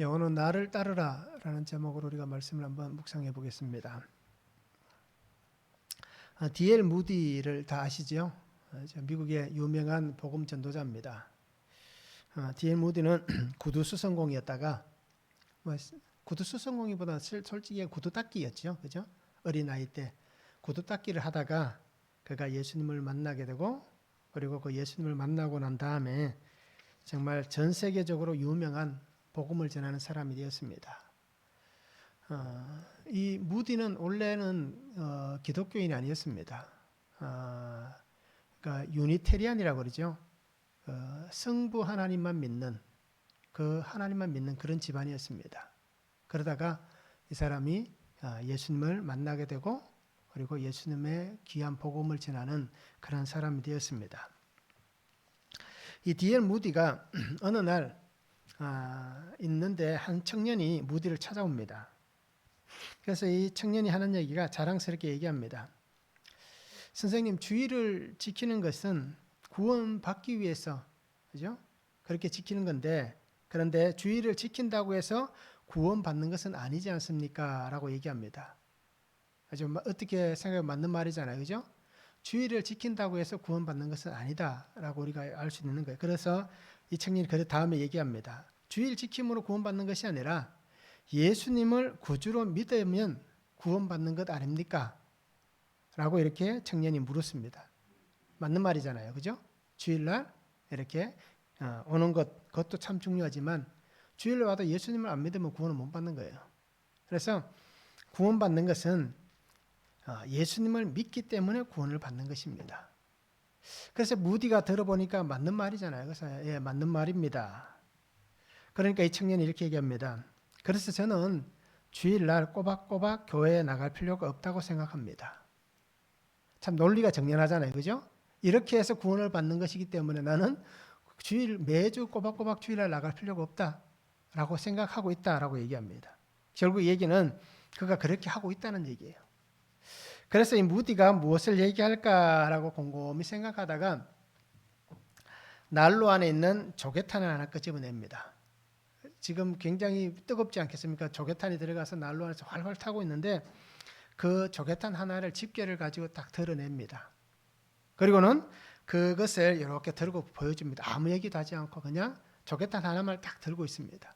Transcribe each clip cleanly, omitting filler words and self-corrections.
오늘 나를 따르라 라는 제목으로 우리가 말씀을 한번 묵상해 보겠습니다. D.L. 무디를 다 아시죠? 미국의 유명한 복음 전도자입니다. D.L. 무디는 구두 수성공이었다가 구두 수성공이보다 솔직히 구두 닦기였죠. 그죠? 어린아이 때 구두 닦기를 하다가 그가 예수님을 만나게 되고, 그리고 그 예수님을 만나고 난 다음에 정말 전 세계적으로 유명한 복음을 전하는 사람이 되었습니다. 이 무디는 원래는 기독교인이 아니었습니다. 그러니까 유니테리안이라고 그러죠. 성부 하나님만 믿는 그런 집안이었습니다. 그러다가 이 사람이 예수님을 만나게 되고, 그리고 예수님의 귀한 복음을 전하는 그런 사람이 되었습니다. 이 D.L. 무디가 어느 날 있는데 한 청년이 무디를 찾아옵니다. 그래서 이 청년이 하는 얘기가 자랑스럽게 얘기합니다. 선생님, 주의를 지키는 것은 구원받기 위해서, 그죠? 그렇게 지키는 건데, 그런데 주의를 지킨다고 해서 구원받는 것은 아니지 않습니까? 라고 얘기합니다. 아주 어떻게 생각하면 맞는 말이잖아요, 그죠? 주의를 지킨다고 해서 구원받는 것은 아니다라고 우리가 알 수 있는 거예요. 그래서 이 청년이 그 다음에 얘기합니다. 주의를 지킴으로 구원받는 것이 아니라 예수님을 구주로 믿으면 구원받는 것 아닙니까? 라고 이렇게 청년이 물었습니다. 맞는 말이잖아요, 그죠? 주일날 이렇게 오는 그것도 참 중요하지만 주일날 와도 예수님을 안 믿으면 구원을 못 받는 거예요. 그래서 구원받는 것은 예수님을 믿기 때문에 구원을 받는 것입니다. 그래서 무디가 들어보니까 맞는 말이잖아요. 그래서 예, 맞는 말입니다. 그러니까 이 청년이 이렇게 얘기합니다. 그래서 저는 주일날 꼬박꼬박 교회에 나갈 필요가 없다고 생각합니다. 참 논리가 정연하잖아요, 그죠? 이렇게 해서 구원을 받는 것이기 때문에 나는 매주 꼬박꼬박 주일날 나갈 필요가 없다라고 생각하고 있다라고 얘기합니다. 결국 얘기는 그가 그렇게 하고 있다는 얘기예요. 그래서 이 무디가 무엇을 얘기할까라고 곰곰이 생각하다가 난로 안에 있는 조개탄을 하나 끄집어냅니다. 지금 굉장히 뜨겁지 않겠습니까? 조개탄이 들어가서 난로 안에서 활활 타고 있는데 그 조개탄 하나를 집게를 가지고 딱 드러냅니다. 그리고는 그것을 이렇게 들고 보여줍니다. 아무 얘기도 하지 않고 그냥 조개탄 하나만 딱 들고 있습니다.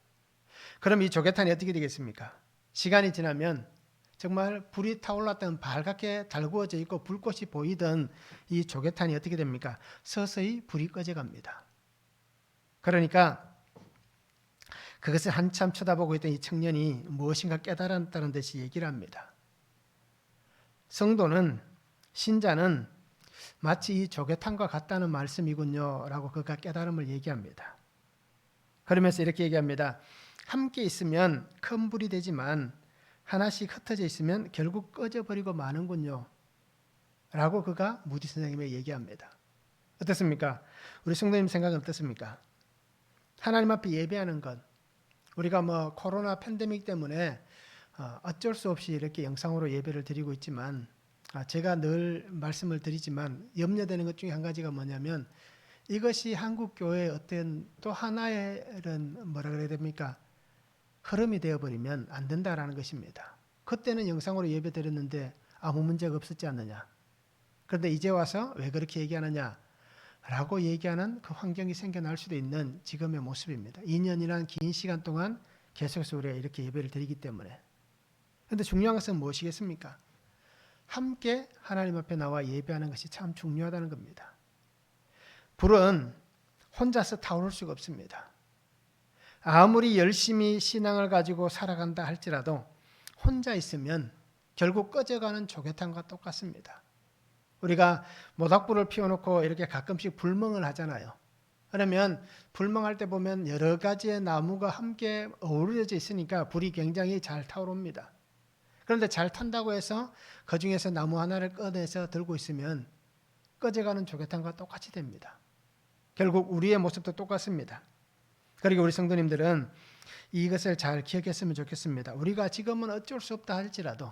그럼 이 조개탄이 어떻게 되겠습니까? 시간이 지나면 정말 불이 타올랐던 발갛게 달구어져 있고 불꽃이 보이던 이 조개탄이 어떻게 됩니까? 서서히 불이 꺼져갑니다. 그러니까 그것을 한참 쳐다보고 있던 이 청년이 무엇인가 깨달았다는 듯이 얘기를 합니다. 성도는, 신자는 마치 이 조개탄과 같다는 말씀이군요 라고 그가 깨달음을 얘기합니다. 그러면서 이렇게 얘기합니다. 함께 있으면 큰 불이 되지만 하나씩 흩어져 있으면 결국 꺼져버리고 마는군요 라고 그가 무디 선생님에게 얘기합니다. 어떻습니까? 우리 성도님 생각은 어떻습니까? 하나님 앞에 예배하는 것, 우리가 코로나 팬데믹 때문에 어쩔 수 없이 이렇게 영상으로 예배를 드리고 있지만, 제가 늘 말씀을 드리지만 염려되는 것 중에 한 가지가 뭐냐면 이것이 한국 교회의 어떤 또 하나의 이런 뭐라 그래야 됩니까? 흐름이 되어버리면 안 된다라는 것입니다. 그때는 영상으로 예배 드렸는데 아무 문제가 없었지 않느냐. 그런데 이제 와서 왜 그렇게 얘기하느냐 라고 얘기하는 그 환경이 생겨날 수도 있는 지금의 모습입니다. 2년이라는 긴 시간 동안 계속해서 우리가 이렇게 예배를 드리기 때문에. 그런데 중요한 것은 무엇이겠습니까? 함께 하나님 앞에 나와 예배하는 것이 참 중요하다는 겁니다. 불은 혼자서 타오를 수가 없습니다. 아무리 열심히 신앙을 가지고 살아간다 할지라도 혼자 있으면 결국 꺼져가는 조개탄과 똑같습니다. 우리가 모닥불을 피워놓고 이렇게 가끔씩 불멍을 하잖아요. 그러면 불멍할 때 보면 여러 가지의 나무가 함께 어우러져 있으니까 불이 굉장히 잘 타오릅니다. 그런데 잘 탄다고 해서 그 중에서 나무 하나를 꺼내서 들고 있으면 꺼져가는 조개탄과 똑같이 됩니다. 결국 우리의 모습도 똑같습니다. 그리고 우리 성도님들은 이것을 잘 기억했으면 좋겠습니다. 우리가 지금은 어쩔 수 없다 할지라도,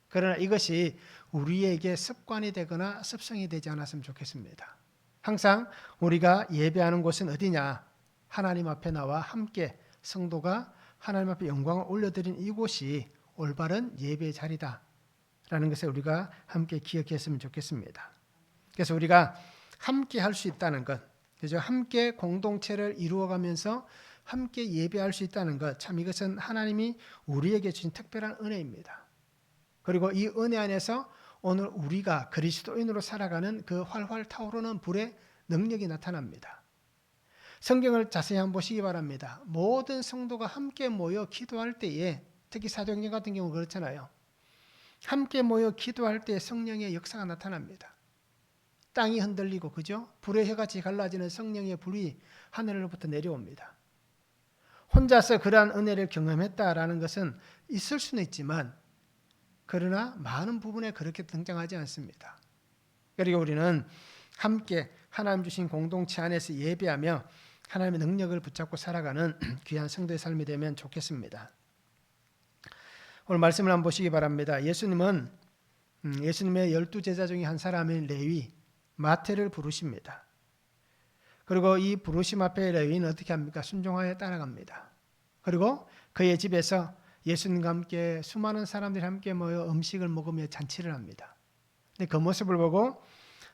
그러나 이것이 우리에게 습관이 되거나 습성이 되지 않았으면 좋겠습니다. 항상 우리가 예배하는 곳은 어디냐? 하나님 앞에 나와 함께 성도가 하나님 앞에 영광을 올려드린 이곳이 올바른 예배의 자리다라는 것을 우리가 함께 기억했으면 좋겠습니다. 그래서 우리가 함께 할 수 있다는 것, 그죠? 함께 공동체를 이루어가면서 함께 예배할 수 있다는 것, 참 이것은 하나님이 우리에게 주신 특별한 은혜입니다. 그리고 이 은혜 안에서 오늘 우리가 그리스도인으로 살아가는 그 활활 타오르는 불의 능력이 나타납니다. 성경을 자세히 한번 보시기 바랍니다. 모든 성도가 함께 모여 기도할 때에, 특히 사도행전 같은 경우 그렇잖아요. 함께 모여 기도할 때 성령의 역사가 나타납니다. 땅이 흔들리고, 그죠? 불의 혀같이 갈라지는 성령의 불이 하늘로부터 내려옵니다. 혼자서 그러한 은혜를 경험했다라는 것은 있을 수는 있지만, 그러나 많은 부분에 그렇게 등장하지 않습니다. 그리고 우리는 함께 하나님 주신 공동체 안에서 예배하며 하나님의 능력을 붙잡고 살아가는 귀한 성도의 삶이 되면 좋겠습니다. 오늘 말씀을 한번 보시기 바랍니다. 예수님은 예수님의 12제자 중에 한 사람인 레위 마태를 부르십니다. 그리고 이 부르심 앞에 레위는 어떻게 합니까? 순종하여 따라갑니다. 그리고 그의 집에서 예수님과 함께 수많은 사람들이 함께 모여 음식을 먹으며 잔치를 합니다. 근데 그 모습을 보고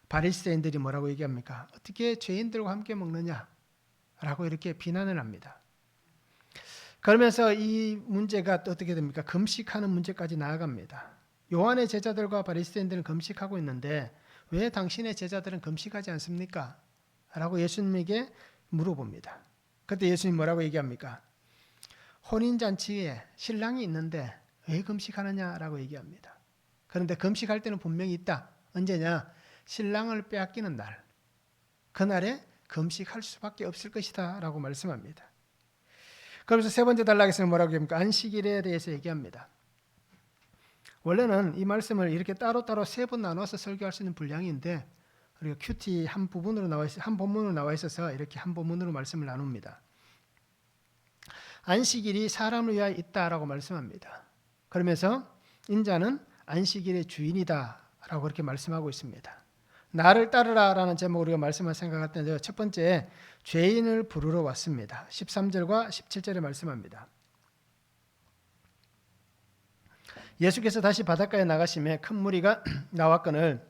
바리새인들이 뭐라고 얘기합니까? 어떻게 죄인들과 함께 먹느냐? 라고 이렇게 비난을 합니다. 그러면서 이 문제가 또 어떻게 됩니까? 금식하는 문제까지 나아갑니다. 요한의 제자들과 바리새인들은 금식하고 있는데 왜 당신의 제자들은 금식하지 않습니까? 라고 예수님에게 물어봅니다. 그때 예수님 뭐라고 얘기합니까? 혼인잔치에 신랑이 있는데 왜 금식하느냐라고 얘기합니다. 그런데 금식할 때는 분명히 있다. 언제냐? 신랑을 빼앗기는 날. 그날에 금식할 수밖에 없을 것이다 라고 말씀합니다. 그러면서 세 번째 단락에서는 뭐라고 합니까? 안식일에 대해서 얘기합니다. 원래는 이 말씀을 이렇게 따로따로 세 번 나눠서 설교할 수 있는 분량인데 우리가 큐티 한 부분으로 한 본문으로 나와 있어서 이렇게 한 본문으로 말씀을 나눕니다. 안식일이 사람을 위하여 있다라고 말씀합니다. 그러면서 인자는 안식일의 주인이다라고 그렇게 말씀하고 있습니다. 나를 따르라라는 제목으로 우리가 말씀을 생각할 때 첫 번째 죄인을 부르러 왔습니다. 13절과 17절에 말씀합니다. 예수께서 다시 바닷가에 나가심에 큰 무리가 나왔거늘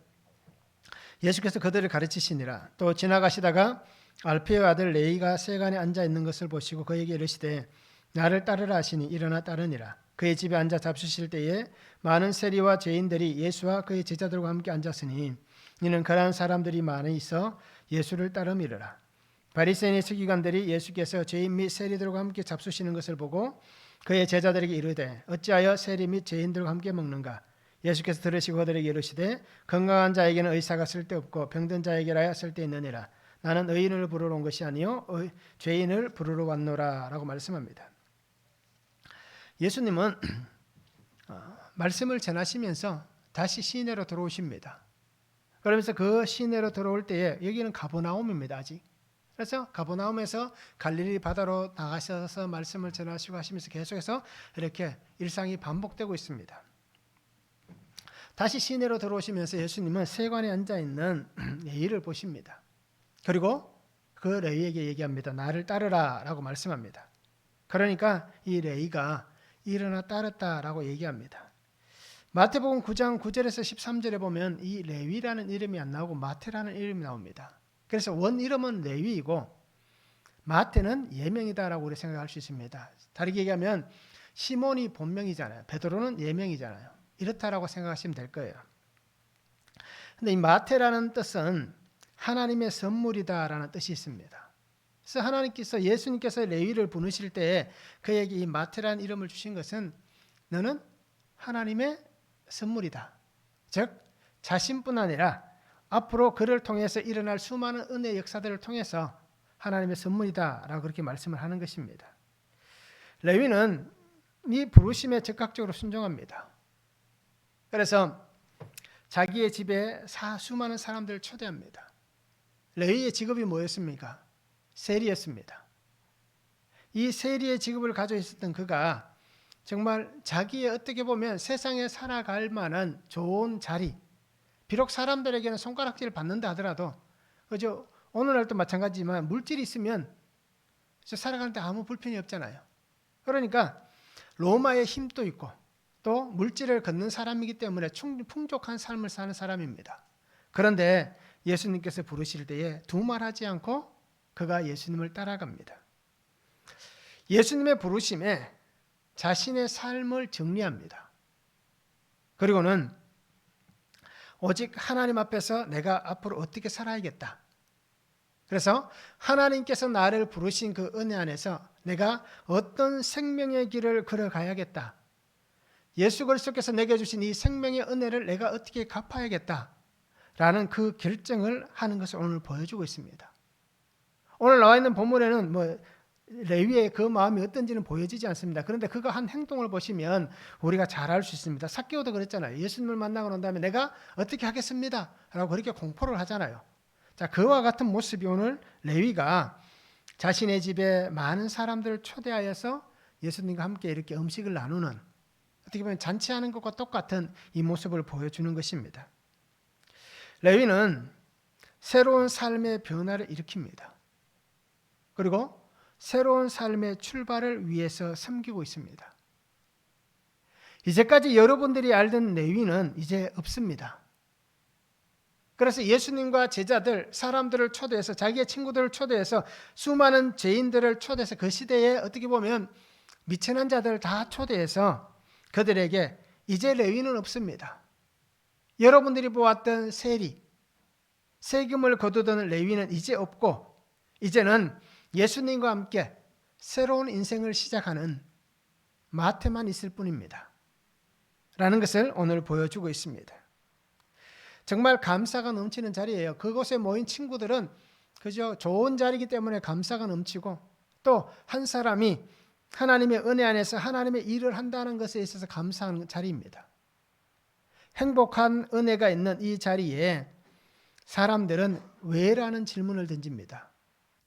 예수께서 그들을 가르치시니라. 또 지나가시다가 알페의 아들 레위가 세간에 앉아 있는 것을 보시고 그에게 이르시되 나를 따르라 하시니 일어나 따르니라. 그의 집에 앉아 잡수실 때에 많은 세리와 죄인들이 예수와 그의 제자들과 함께 앉았으니 이는 그러한 사람들이 많이 있어 예수를 따름이르라. 바리새인의 서기관들이 예수께서 죄인 및 세리들과 함께 잡수시는 것을 보고 그의 제자들에게 이르되 어찌하여 세리 및 죄인들과 함께 먹는가? 예수께서 들으시고 그들에게 이르시되 건강한 자에게는 의사가 쓸데없고 병든 자에게라야 쓸데있느니라. 나는 의인을 부르러 온 것이 아니요 죄인을 부르러 왔노라 라고 말씀합니다. 예수님은 말씀을 전하시면서 다시 시내로 들어오십니다. 그러면서 그 시내로 들어올 때에 여기는 가버나움입니다. 아직. 그래서 가버나움에서 갈릴리 바다로 나가셔서 말씀을 전하시고 하시면서 계속해서 이렇게 일상이 반복되고 있습니다. 다시 시내로 들어오시면서 예수님은 세관에 앉아있는 레위를 보십니다. 그리고 그 레위에게 얘기합니다. 나를 따르라 라고 말씀합니다. 그러니까 이 레위가 일어나 따랐다라고 얘기합니다. 마태복음 9장 9절에서 13절에 보면 이 레위라는 이름이 안 나오고 마태라는 이름이 나옵니다. 그래서 원 이름은 레위이고 마태는 예명이다라고 우리 생각할 수 있습니다. 다르게 얘기하면 시몬이 본명이잖아요. 베드로는 예명이잖아요. 이렇다라고 생각하시면 될 거예요. 근데 이 마태라는 뜻은 하나님의 선물이다라는 뜻이 있습니다. 그래서 하나님께서 예수님께서 레위를 부르실 때 그에게 이 마태라는 이름을 주신 것은 너는 하나님의 선물이다. 즉 자신뿐 아니라 앞으로 그를 통해서 일어날 수많은 은혜의 역사들을 통해서 하나님의 선물이다라고 그렇게 말씀을 하는 것입니다. 레위는 이 부르심에 적극적으로 순종합니다. 그래서 자기의 집에 수많은 사람들을 초대합니다. 레위의 직업이 뭐였습니까? 세리였습니다. 이 세리의 직업을 가지고 있었던 그가 정말 자기의 어떻게 보면 세상에 살아갈 만한 좋은 자리, 비록 사람들에게는 손가락질을 받는다 하더라도 그죠? 오늘날도 마찬가지지만 물질이 있으면 살아가는데 아무 불편이 없잖아요. 그러니까 로마의 힘도 있고 또 물질을 걷는 사람이기 때문에 풍족한 삶을 사는 사람입니다. 그런데 예수님께서 부르실 때에 두말하지 않고 그가 예수님을 따라갑니다. 예수님의 부르심에 자신의 삶을 정리합니다. 그리고는 오직 하나님 앞에서 내가 앞으로 어떻게 살아야겠다. 그래서 하나님께서 나를 부르신 그 은혜 안에서 내가 어떤 생명의 길을 걸어가야겠다. 예수 그리스도께서 내게 주신 이 생명의 은혜를 내가 어떻게 갚아야겠다. 라는 그 결정을 하는 것을 오늘 보여주고 있습니다. 오늘 나와 있는 본문에는 레위의 그 마음이 어떤지는 보여지지 않습니다. 그런데 그가 한 행동을 보시면 우리가 잘 알 수 있습니다. 삭개오도 그랬잖아요. 예수님을 만나고 난 다음에 내가 어떻게 하겠습니다. 라고 그렇게 공포를 하잖아요. 자, 그와 같은 모습이 오늘 레위가 자신의 집에 많은 사람들을 초대하여서 예수님과 함께 이렇게 음식을 나누는, 어떻게 보면 잔치하는 것과 똑같은 이 모습을 보여주는 것입니다. 레위는 새로운 삶의 변화를 일으킵니다. 그리고 새로운 삶의 출발을 위해서 섬기고 있습니다. 이제까지 여러분들이 알던 레위는 이제 없습니다. 그래서 예수님과 제자들, 사람들을 초대해서, 자기의 친구들을 초대해서, 수많은 죄인들을 초대해서, 그 시대에 어떻게 보면 미천한 자들을 다 초대해서 그들에게 이제 레위는 없습니다. 여러분들이 보았던 세리, 세금을 거두던 레위는 이제 없고, 이제는 예수님과 함께 새로운 인생을 시작하는 마태만 있을 뿐입니다. 라는 것을 오늘 보여주고 있습니다. 정말 감사가 넘치는 자리예요. 그곳에 모인 친구들은 그저 좋은 자리이기 때문에 감사가 넘치고, 또 한 사람이 하나님의 은혜 안에서 하나님의 일을 한다는 것에 있어서 감사하는 자리입니다. 행복한 은혜가 있는 이 자리에 사람들은 왜라는 질문을 던집니다.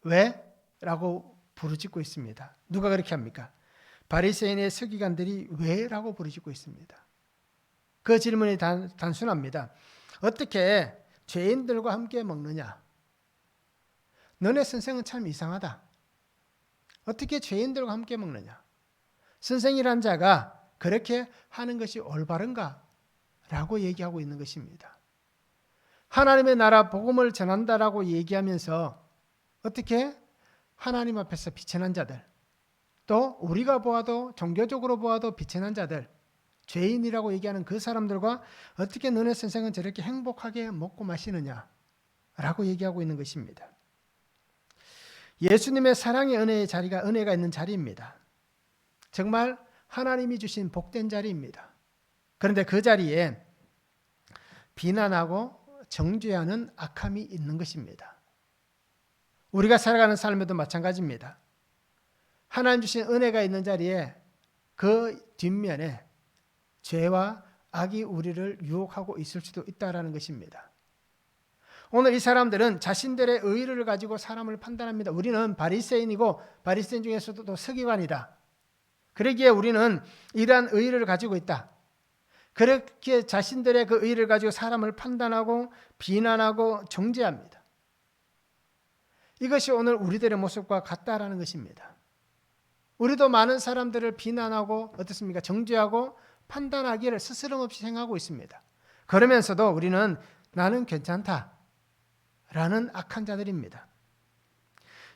왜? 라고 부르짖고 있습니다. 누가 그렇게 합니까? 바리새인의 서기관들이 왜라고 부르짖고 있습니다. 그 질문이 단순합니다. 어떻게 죄인들과 함께 먹느냐? 너네 선생은 참 이상하다. 어떻게 죄인들과 함께 먹느냐? 선생이란 자가 그렇게 하는 것이 올바른가? 라고 얘기하고 있는 것입니다. 하나님의 나라 복음을 전한다라고 얘기하면서 어떻게 하나님 앞에서 비천한 자들, 또 우리가 보아도 종교적으로 보아도 비천한 자들, 죄인이라고 얘기하는 그 사람들과 어떻게 너네 선생은 저렇게 행복하게 먹고 마시느냐 라고 얘기하고 있는 것입니다. 예수님의 사랑의 은혜의 자리가 은혜가 있는 자리입니다. 정말 하나님이 주신 복된 자리입니다. 그런데 그 자리에 비난하고 정죄하는 악함이 있는 것입니다. 우리가 살아가는 삶에도 마찬가지입니다. 하나님 주신 은혜가 있는 자리에 그 뒷면에 죄와 악이 우리를 유혹하고 있을 수도 있다라는 것입니다. 오늘 이 사람들은 자신들의 의를 가지고 사람을 판단합니다. 우리는 바리새인이고 바리새인 중에서도 또 서기관이다. 그러기에 우리는 이러한 의를 가지고 있다. 그렇게 자신들의 그 의를 가지고 사람을 판단하고 비난하고 정죄합니다. 이것이 오늘 우리들의 모습과 같다라는 것입니다. 우리도 많은 사람들을 비난하고 어떻습니까? 정죄하고 판단하기를 스스럼없이 생각하고 있습니다. 그러면서도 우리는 나는 괜찮다 라는 악한 자들입니다.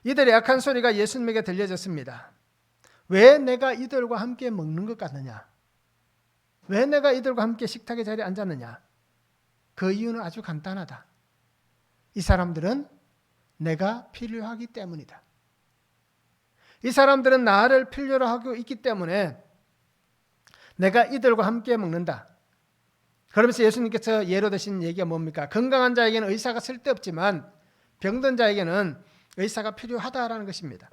이들의 악한 소리가 예수님에게 들려졌습니다. 왜 내가 이들과 함께 먹는 것 같느냐? 왜 내가 이들과 함께 식탁의 자리에 앉았느냐? 그 이유는 아주 간단하다. 이 사람들은 내가 필요하기 때문이다. 이 사람들은 나를 필요로 하고 있기 때문에 내가 이들과 함께 먹는다. 그러면서 예수님께서 예로 드신 얘기가 뭡니까? 건강한 자에게는 의사가 쓸데없지만 병든 자에게는 의사가 필요하다라는 것입니다.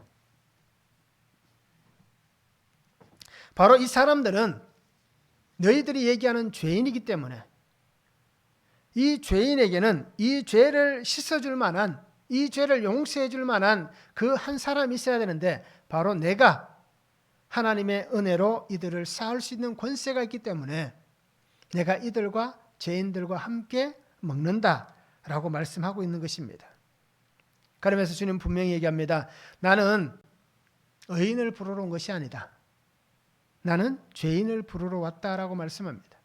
바로 이 사람들은 너희들이 얘기하는 죄인이기 때문에 이 죄인에게는 이 죄를 씻어줄 만한, 이 죄를 용서해줄 만한 그 한 사람이 있어야 되는데 바로 내가 하나님의 은혜로 이들을 쌓을 수 있는 권세가 있기 때문에 내가 이들과 죄인들과 함께 먹는다라고 말씀하고 있는 것입니다. 그러면서 주님 분명히 얘기합니다. 나는 의인을 부르러 온 것이 아니다. 나는 죄인을 부르러 왔다라고 말씀합니다.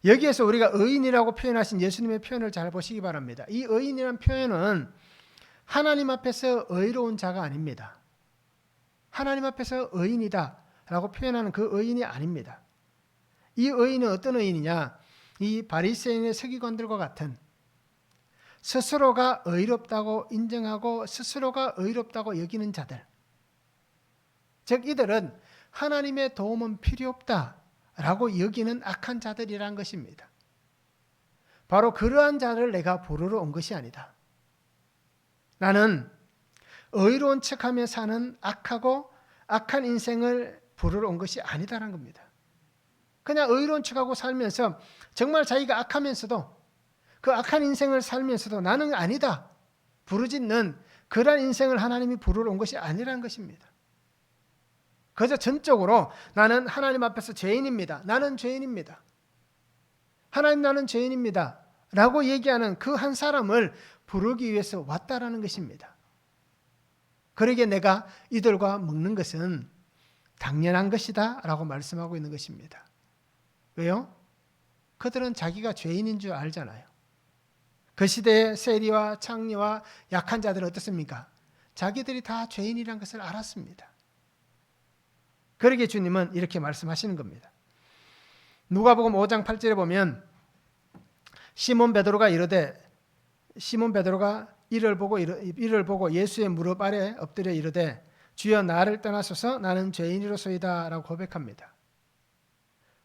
여기에서 우리가 의인이라고 표현하신 예수님의 표현을 잘 보시기 바랍니다. 이 의인이라는 표현은 하나님 앞에서 의로운 자가 아닙니다. 하나님 앞에서 의인이다 라고 표현하는 그 의인이 아닙니다. 이 의인은 어떤 의인이냐? 이 바리새인의 서기관들과 같은 스스로가 의롭다고 인정하고 스스로가 의롭다고 여기는 자들, 즉 이들은 하나님의 도움은 필요 없다라고 여기는 악한 자들이란 것입니다. 바로 그러한 자를 내가 부르러 온 것이 아니다. 나는 의로운 척하며 사는 악하고 악한 인생을 부르러 온 것이 아니다라는 겁니다. 그냥 의로운 척하고 살면서 정말 자기가 악하면서도 그 악한 인생을 살면서도 나는 아니다 부르짖는 그러한 인생을 하나님이 부르러 온 것이 아니라는 것입니다. 그저 전적으로 나는 하나님 앞에서 죄인입니다. 나는 죄인입니다. 하나님 나는 죄인입니다. 라고 얘기하는 그 한 사람을 부르기 위해서 왔다라는 것입니다. 그러기에 내가 이들과 먹는 것은 당연한 것이다 라고 말씀하고 있는 것입니다. 왜요? 그들은 자기가 죄인인 줄 알잖아요. 그 시대의 세리와 창리와 약한 자들은 어떻습니까? 자기들이 다 죄인이라는 것을 알았습니다. 그러기에 주님은 이렇게 말씀하시는 겁니다. 누가복음 5장 8절에 보면 시몬 베드로가 이를 보고 예수의 무릎 아래 엎드려 이르되 주여 나를 떠나소서 나는 죄인이로소이다 라고 고백합니다.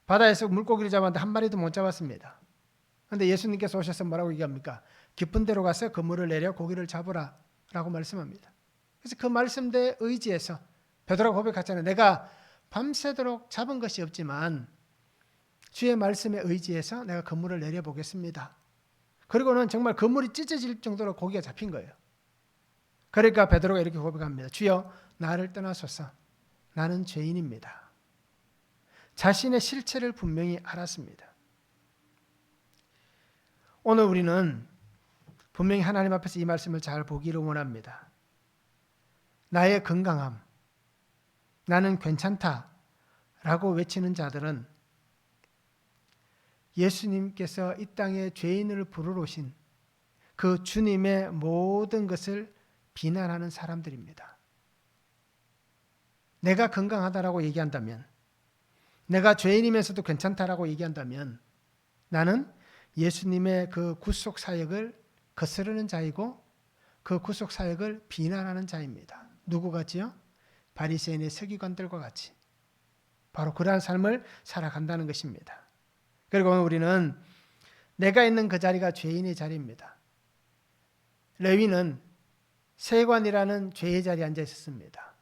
바다에서 물고기를 잡았는데 한 마리도 못 잡았습니다. 그런데 예수님께서 오셔서 뭐라고 얘기합니까? 깊은 데로 가서 그물을 내려 고기를 잡으라 라고 말씀합니다. 그래서 그 말씀대에 의지해서 베드로가 고백하잖아요. 내가 밤새도록 잡은 것이 없지만 주의 말씀에 의지해서 내가 그물을 내려보겠습니다. 그리고는 정말 그물이 찢어질 정도로 고기가 잡힌 거예요. 그러니까 베드로가 이렇게 고백합니다. 주여 나를 떠나소서 나는 죄인입니다. 자신의 실체를 분명히 알았습니다. 오늘 우리는 분명히 하나님 앞에서 이 말씀을 잘 보기를 원합니다. 나의 건강함, 나는 괜찮다라고 외치는 자들은 예수님께서 이 땅에 죄인을 부르러 오신 그 주님의 모든 것을 비난하는 사람들입니다. 내가 건강하다라고 얘기한다면, 내가 죄인이면서도 괜찮다라고 얘기한다면 나는 예수님의 그 구속 사역을 거스르는 자이고 그 구속 사역을 비난하는 자입니다. 누구 같지요? 바리새인의 서기관들과 같이 바로 그러한 삶을 살아간다는 것입니다. 그리고 우리는 내가 있는 그 자리가 죄인의 자리입니다. 레위는 세관이라는 죄의 자리에 앉아 있었습니다.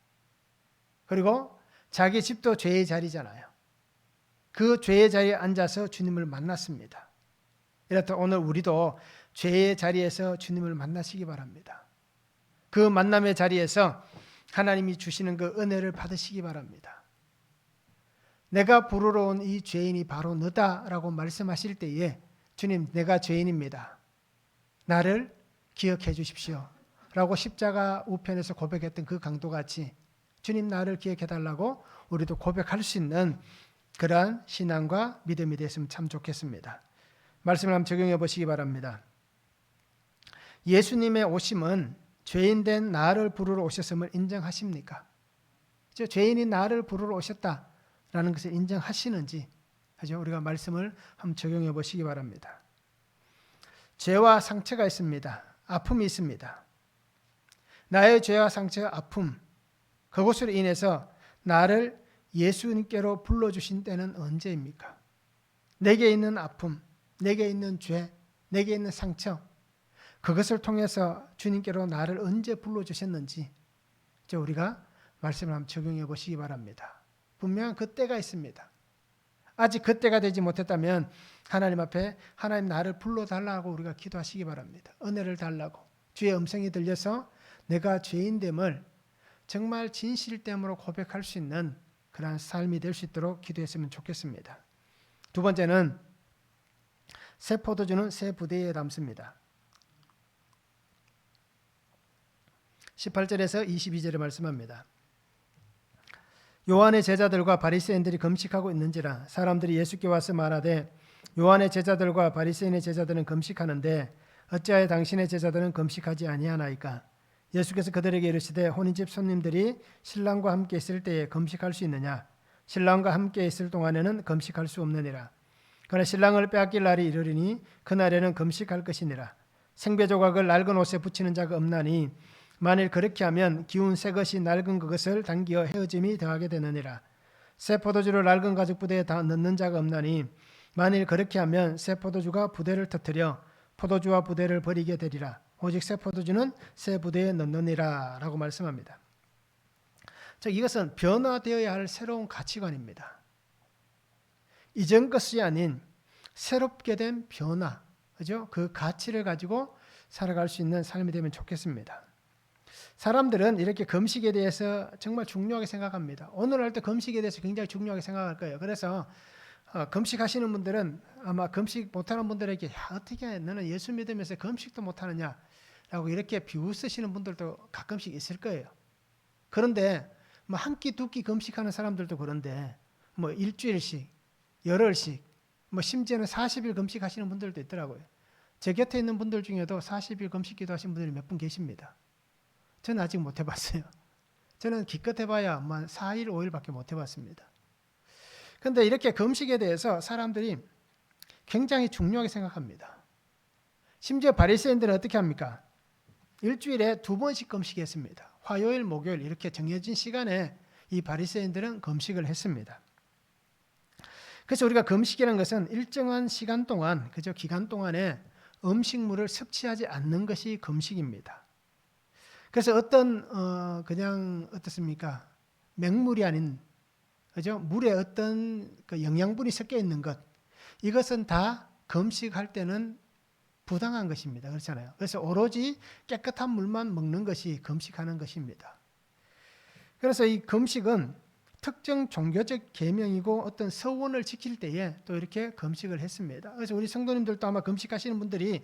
그리고 자기 집도 죄의 자리잖아요. 그 죄의 자리에 앉아서 주님을 만났습니다. 이렇듯 오늘 우리도 죄의 자리에서 주님을 만나시기 바랍니다. 그 만남의 자리에서 하나님이 주시는 그 은혜를 받으시기 바랍니다. 내가 부르러 온 이 죄인이 바로 너다라고 말씀하실 때에 주님 내가 죄인입니다. 나를 기억해 주십시오. 라고 십자가 우편에서 고백했던 그 강도같이 주님 나를 기억해 달라고 우리도 고백할 수 있는 그러한 신앙과 믿음이 됐으면 참 좋겠습니다. 말씀을 한번 적용해 보시기 바랍니다. 예수님의 오심은 죄인된 나를 부르러 오셨음을 인정하십니까? 죄인이 나를 부르러 오셨다라는 것을 인정하시는지 우리가 말씀을 한번 적용해 보시기 바랍니다. 죄와 상처가 있습니다. 아픔이 있습니다. 나의 죄와 상처, 아픔, 그것으로 인해서 나를 예수님께로 불러주신 때는 언제입니까? 내게 있는 아픔, 내게 있는 죄, 내게 있는 상처, 그것을 통해서 주님께로 나를 언제 불러주셨는지 우리가 말씀을 한번 적용해 보시기 바랍니다. 분명한 그때가 있습니다. 아직 그때가 되지 못했다면 하나님 앞에 하나님 나를 불러달라고 우리가 기도하시기 바랍니다. 은혜를 달라고 주의 음성이 들려서 내가 죄인됨을 정말 진실됨으로 고백할 수 있는 그러한 삶이 될 수 있도록 기도했으면 좋겠습니다. 두 번째는 새 포도주는 새 부대에 담습니다. 18절에서 22절에 말씀합니다. 요한의 제자들과 바리새인들이 금식하고 있는지라 사람들이 예수께 와서 말하되 요한의 제자들과 바리새인의 제자들은 금식하는데 어찌하여 당신의 제자들은 금식하지 아니하나이까? 예수께서 그들에게 이르시되 혼인집 손님들이 신랑과 함께 있을 때에 금식할 수 있느냐? 신랑과 함께 있을 동안에는 금식할 수 없느니라. 그러나 신랑을 빼앗길 날이 이르리니 그날에는 금식할 것이니라. 생배 조각을 낡은 옷에 붙이는 자가 없나니 만일 그렇게 하면 기운 새 것이 낡은 그것을 당기어 헤어짐이 더하게 되느니라. 새 포도주를 낡은 가죽 부대에 다 넣는 자가 없나니 만일 그렇게 하면 새 포도주가 부대를 터뜨려 포도주와 부대를 버리게 되리라. 오직 새 포도주는 새 부대에 넣느니라 라고 말씀합니다. 즉 이것은 변화되어야 할 새로운 가치관입니다. 이전 것이 아닌 새롭게 된 변화, 그죠? 그 가치를 가지고 살아갈 수 있는 삶이 되면 좋겠습니다. 사람들은 이렇게 금식에 대해서 정말 중요하게 생각합니다. 오늘날 때 금식에 대해서 굉장히 중요하게 생각할 거예요. 그래서 금식하시는 분들은 아마 금식 못하는 분들에게 어떻게 너는 예수 믿으면서 금식도 못하느냐 라고 이렇게 비웃으시는 분들도 가끔씩 있을 거예요. 그런데 뭐 한 끼 두 끼 금식하는 사람들도 그런데 뭐 일주일씩 열흘씩 뭐 심지어는 40일 금식하시는 분들도 있더라고요. 제 곁에 있는 분들 중에도 40일 금식 기도하신 분들이 몇 분 계십니다. 저는 아직 못 해봤어요. 저는 기껏 해봐야 뭐 4일 5일밖에 못 해봤습니다. 그런데 이렇게 금식에 대해서 사람들이 굉장히 중요하게 생각합니다. 심지어 바리새인들은 어떻게 합니까? 일주일에 2번씩 금식했습니다. 화요일, 목요일 이렇게 정해진 시간에 이 바리새인들은 금식을 했습니다. 그래서 우리가 금식이라는 것은 일정한 시간 동안, 그저 기간 동안에 음식물을 섭취하지 않는 것이 금식입니다. 그래서 어떤 그냥 어떻습니까? 맹물이 아닌, 그죠? 물에 어떤 그 영양분이 섞여 있는 것, 이것은 다 금식할 때는 부당한 것입니다. 그렇잖아요. 그래서 오로지 깨끗한 물만 먹는 것이 금식하는 것입니다. 그래서 이 금식은 특정 종교적 계명이고 어떤 서원을 지킬 때에 또 이렇게 금식을 했습니다. 그래서 우리 성도님들도 아마 금식하시는 분들이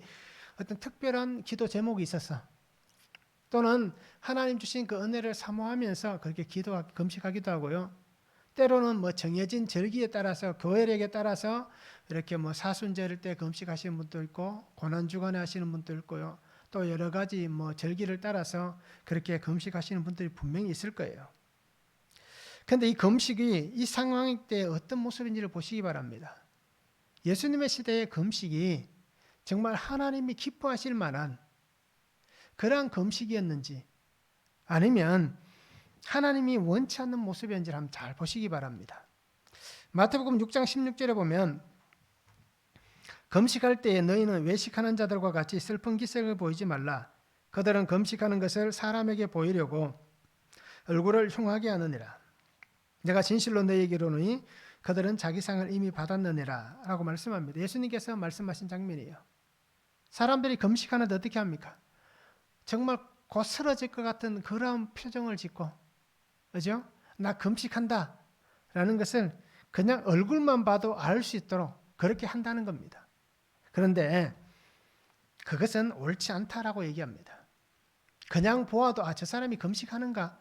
어떤 특별한 기도 제목이 있어서 또는 하나님 주신 그 은혜를 사모하면서 그렇게 금식하기도 하고요. 때로는 뭐 정해진 절기에 따라서 교회력에 따라서 이렇게 뭐 사순절 때 금식하시는 분도 있고 고난 주간에 하시는 분도 있고요. 또 여러 가지 뭐 절기를 따라서 그렇게 금식하시는 분들이 분명히 있을 거예요. 그런데 이 금식이 이 상황 때 어떤 모습인지를 보시기 바랍니다. 예수님의 시대의 금식이 정말 하나님이 기뻐하실 만한 그러한 금식이었는지 아니면 하나님이 원치 않는 모습이었는지를 한번 잘 보시기 바랍니다. 마태복음 6장 16절에 보면 금식할 때에 너희는 외식하는 자들과 같이 슬픈 기색을 보이지 말라. 그들은 금식하는 것을 사람에게 보이려고 얼굴을 흉하게 하느니라. 내가 진실로 너희에게 이르노니 그들은 자기 상을 이미 받았느니라 라고 말씀합니다. 예수님께서 말씀하신 장면이에요. 사람들이 금식하는데 어떻게 합니까? 정말 곧 쓰러질 것 같은 그런 표정을 짓고, 그죠? 나 금식한다 라는 것을 그냥 얼굴만 봐도 알 수 있도록 그렇게 한다는 겁니다. 그런데 그것은 옳지 않다라고 얘기합니다. 그냥 보아도 저 사람이 금식하는가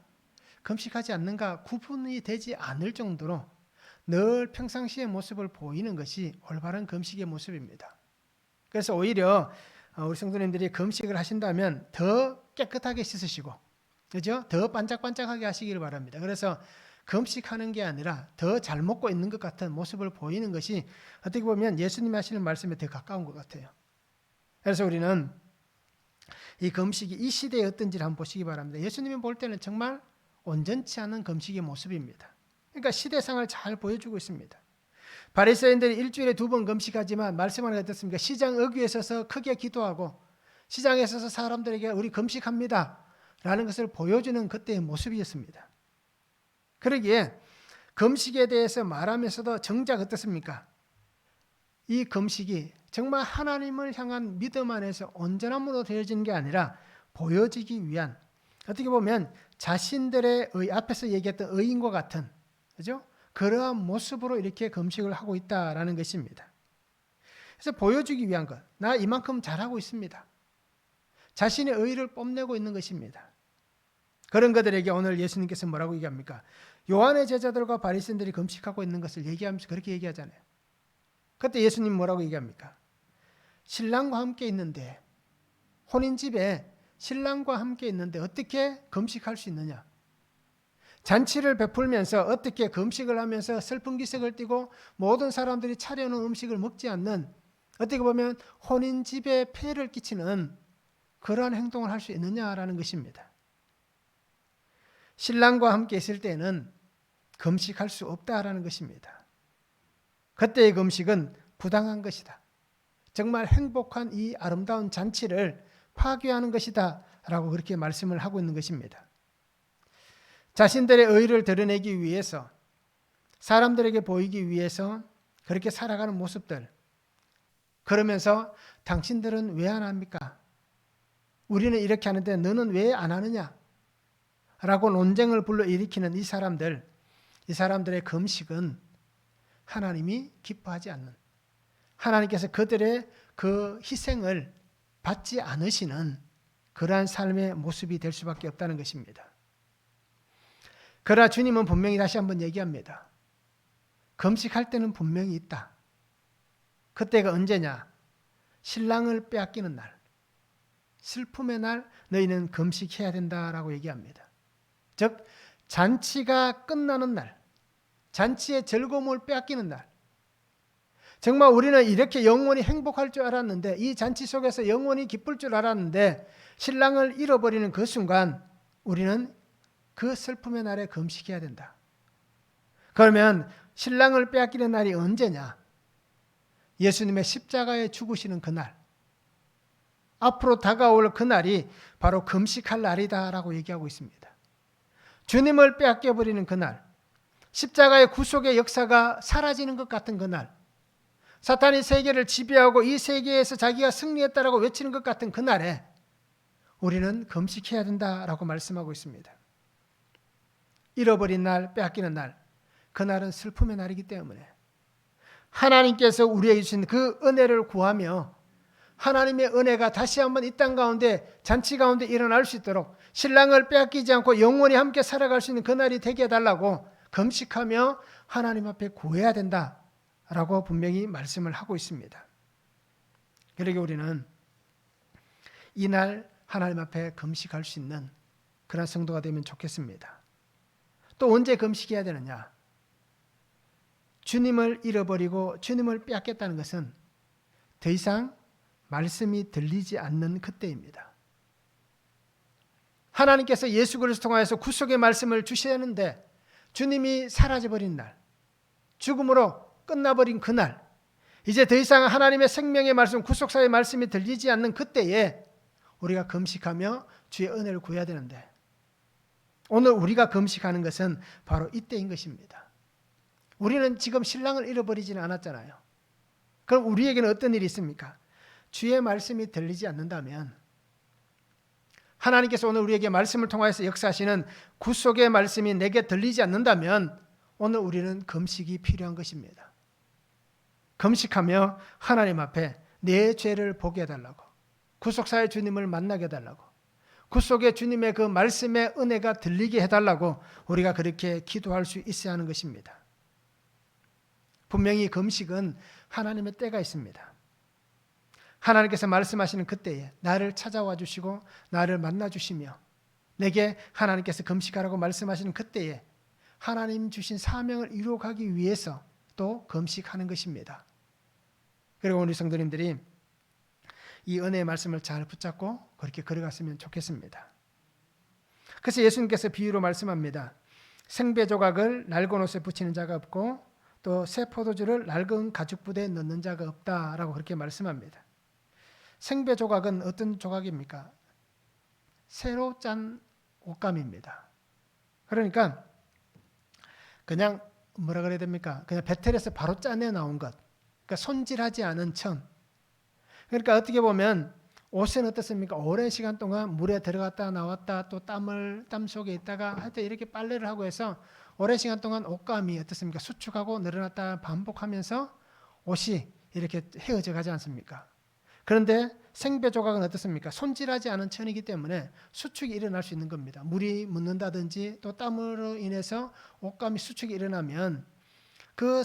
금식하지 않는가 구분이 되지 않을 정도로 늘 평상시의 모습을 보이는 것이 올바른 금식의 모습입니다. 그래서 오히려 우리 성도님들이 금식을 하신다면 더 깨끗하게 씻으시고, 그죠? 더 반짝반짝하게 하시기를 바랍니다. 그래서 금식하는 게 아니라 더 잘 먹고 있는 것 같은 모습을 보이는 것이 어떻게 보면 예수님이 하시는 말씀에 더 가까운 것 같아요. 그래서 우리는 이 금식이 이 시대에 어떤지를 한번 보시기 바랍니다. 예수님이 볼 때는 정말 온전치 않은 금식의 모습입니다. 그러니까 시대상을 잘 보여주고 있습니다. 바리새인들이 일주일에 2번 금식하지만 말씀하는 게 어떻습니까? 시장 어귀에 서서 크게 기도하고 시장에 서서 사람들에게 우리 금식합니다 라는 것을 보여주는 그때의 모습이었습니다. 그러기에 금식에 대해서 말하면서도 정작 어떻습니까? 이 금식이 정말 하나님을 향한 믿음 안에서 온전함으로 되어지는 게 아니라 보여지기 위한, 어떻게 보면 자신들의 앞에서 얘기했던 의인과 같은, 그죠? 그러한 모습으로 이렇게 금식을 하고 있다라는 것입니다. 그래서 보여주기 위한 것, 나 이만큼 잘하고 있습니다. 자신의 의의를 뽐내고 있는 것입니다. 그런 것들에게 오늘 예수님께서 뭐라고 얘기합니까? 요한의 제자들과 바리새인들이 금식하고 있는 것을 얘기하면서 그렇게 얘기하잖아요. 그때 예수님 뭐라고 얘기합니까? 신랑과 함께 있는데, 혼인집에 신랑과 함께 있는데 어떻게 금식할 수 있느냐? 잔치를 베풀면서 어떻게 금식을 하면서 슬픈 기색을 띠고 모든 사람들이 차려놓은 음식을 먹지 않는, 어떻게 보면 혼인집에 폐해를 끼치는 그러한 행동을 할 수 있느냐라는 것입니다. 신랑과 함께 있을 때는 금식할 수 없다라는 것입니다. 그때의 금식은 부당한 것이다. 정말 행복한 이 아름다운 잔치를 파괴하는 것이다 라고 그렇게 말씀을 하고 있는 것입니다. 자신들의 의를 드러내기 위해서, 사람들에게 보이기 위해서 그렇게 살아가는 모습들, 그러면서 당신들은 왜 안 합니까? 우리는 이렇게 하는데 너는 왜 안 하느냐? 라고 논쟁을 불러일으키는 이 사람들의 금식은 하나님이 기뻐하지 않는, 하나님께서 그들의 그 희생을 받지 않으시는 그러한 삶의 모습이 될 수밖에 없다는 것입니다. 그러나 주님은 분명히 다시 한번 얘기합니다. 금식할 때는 분명히 있다. 그때가 언제냐? 신랑을 빼앗기는 날, 슬픔의 날 너희는 금식해야 된다라고 얘기합니다. 즉 잔치가 끝나는 날, 잔치의 즐거움을 빼앗기는 날. 정말 우리는 이렇게 영원히 행복할 줄 알았는데, 이 잔치 속에서 영원히 기쁠 줄 알았는데 신랑을 잃어버리는 그 순간 우리는 그 슬픔의 날에 금식해야 된다. 그러면 신랑을 빼앗기는 날이 언제냐? 예수님의 십자가에 죽으시는 그날, 앞으로 다가올 그날이 바로 금식할 날이다라고 얘기하고 있습니다. 주님을 빼앗겨버리는 그날, 십자가의 구속의 역사가 사라지는 것 같은 그날, 사탄이 세계를 지배하고 이 세계에서 자기가 승리했다라고 외치는 것 같은 그날에 우리는 금식해야 된다라고 말씀하고 있습니다. 잃어버린 날, 빼앗기는 날, 그날은 슬픔의 날이기 때문에 하나님께서 우리에게 주신 그 은혜를 구하며 하나님의 은혜가 다시 한번 이 땅 가운데, 잔치 가운데 일어날 수 있도록 신랑을 빼앗기지 않고 영원히 함께 살아갈 수 있는 그날이 되게 해달라고 금식하며 하나님 앞에 구해야 된다라고 분명히 말씀을 하고 있습니다. 그러게 우리는 이날 하나님 앞에 금식할 수 있는 그런 성도가 되면 좋겠습니다. 또 언제 금식해야 되느냐? 주님을 잃어버리고 주님을 빼앗겼다는 것은 더 이상 말씀이 들리지 않는 그때입니다. 하나님께서 예수 그리스도 통하여서 구속의 말씀을 주시는데 주님이 사라져버린 날, 죽음으로 끝나버린 그날, 이제 더 이상 하나님의 생명의 말씀, 구속사의 말씀이 들리지 않는 그때에 우리가 금식하며 주의 은혜를 구해야 되는데, 오늘 우리가 금식하는 것은 바로 이때인 것입니다. 우리는 지금 신랑을 잃어버리지는 않았잖아요. 그럼 우리에게는 어떤 일이 있습니까? 주의 말씀이 들리지 않는다면, 하나님께서 오늘 우리에게 말씀을 통하여서 역사하시는 구속의 말씀이 내게 들리지 않는다면 오늘 우리는 금식이 필요한 것입니다. 금식하며 하나님 앞에 내 죄를 보게 해달라고, 구속사의 주님을 만나게 해달라고, 구속의 주님의 그 말씀의 은혜가 들리게 해달라고 우리가 그렇게 기도할 수 있어야 하는 것입니다. 분명히 금식은 하나님의 때가 있습니다. 하나님께서 말씀하시는 그때에 나를 찾아와 주시고 나를 만나 주시며 내게 하나님께서 금식하라고 말씀하시는 그때에 하나님 주신 사명을 이루어가기 위해서 또 금식하는 것입니다. 그리고 우리 성도님들이 이 은혜의 말씀을 잘 붙잡고 그렇게 걸어갔으면 좋겠습니다. 그래서 예수님께서 비유로 말씀합니다. 생배 조각을 낡은 옷에 붙이는 자가 없고 또 새 포도주를 낡은 가죽 부대에 넣는 자가 없다라고 그렇게 말씀합니다. 생배 조각은 어떤 조각입니까? 새로 짠 옷감입니다. 그러니까 그냥 뭐라 그래야 됩니까? 그냥 배틀에서 바로 짜내 나온 것. 그러니까 손질하지 않은 천. 그러니까 어떻게 보면 옷은 어떻습니까? 오랜 시간 동안 물에 들어갔다 나왔다 또 땀 속에 있다가 하여튼 이렇게 빨래를 하고 해서 오랜 시간 동안 옷감이 어떻습니까? 수축하고 늘어났다 반복하면서 옷이 이렇게 헤어져 가지 않습니까? 그런데 생배 조각은 어떻습니까? 손질하지 않은 천이기 때문에 수축이 일어날 수 있는 겁니다. 물이 묻는다든지 또 땀으로 인해서 옷감이 수축이 일어나면 그